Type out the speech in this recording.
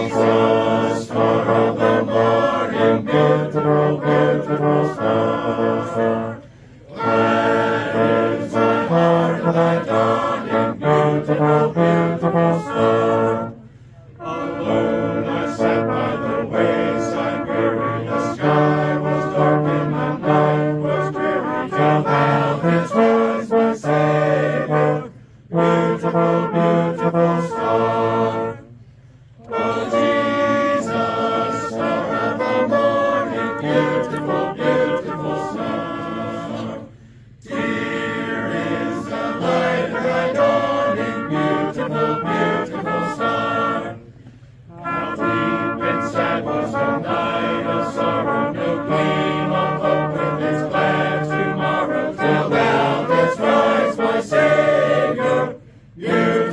Jesus, star of the morning, beautiful, beautiful star. Glad is my heart, thy dawning, beautiful, beautiful star. Alone I sat by the wayside, weary, the sky was dark and the night was dreary, till thou didst rise, my Savior, beautiful, beautiful star. Oh Jesus, star of the morning, beautiful, beautiful star. Dear is the light of thy dawning, beautiful, beautiful star. How deep and sad was the night of sorrow, no gleam of hope in this glad tomorrow, till thou didst rise, my Savior, beautiful.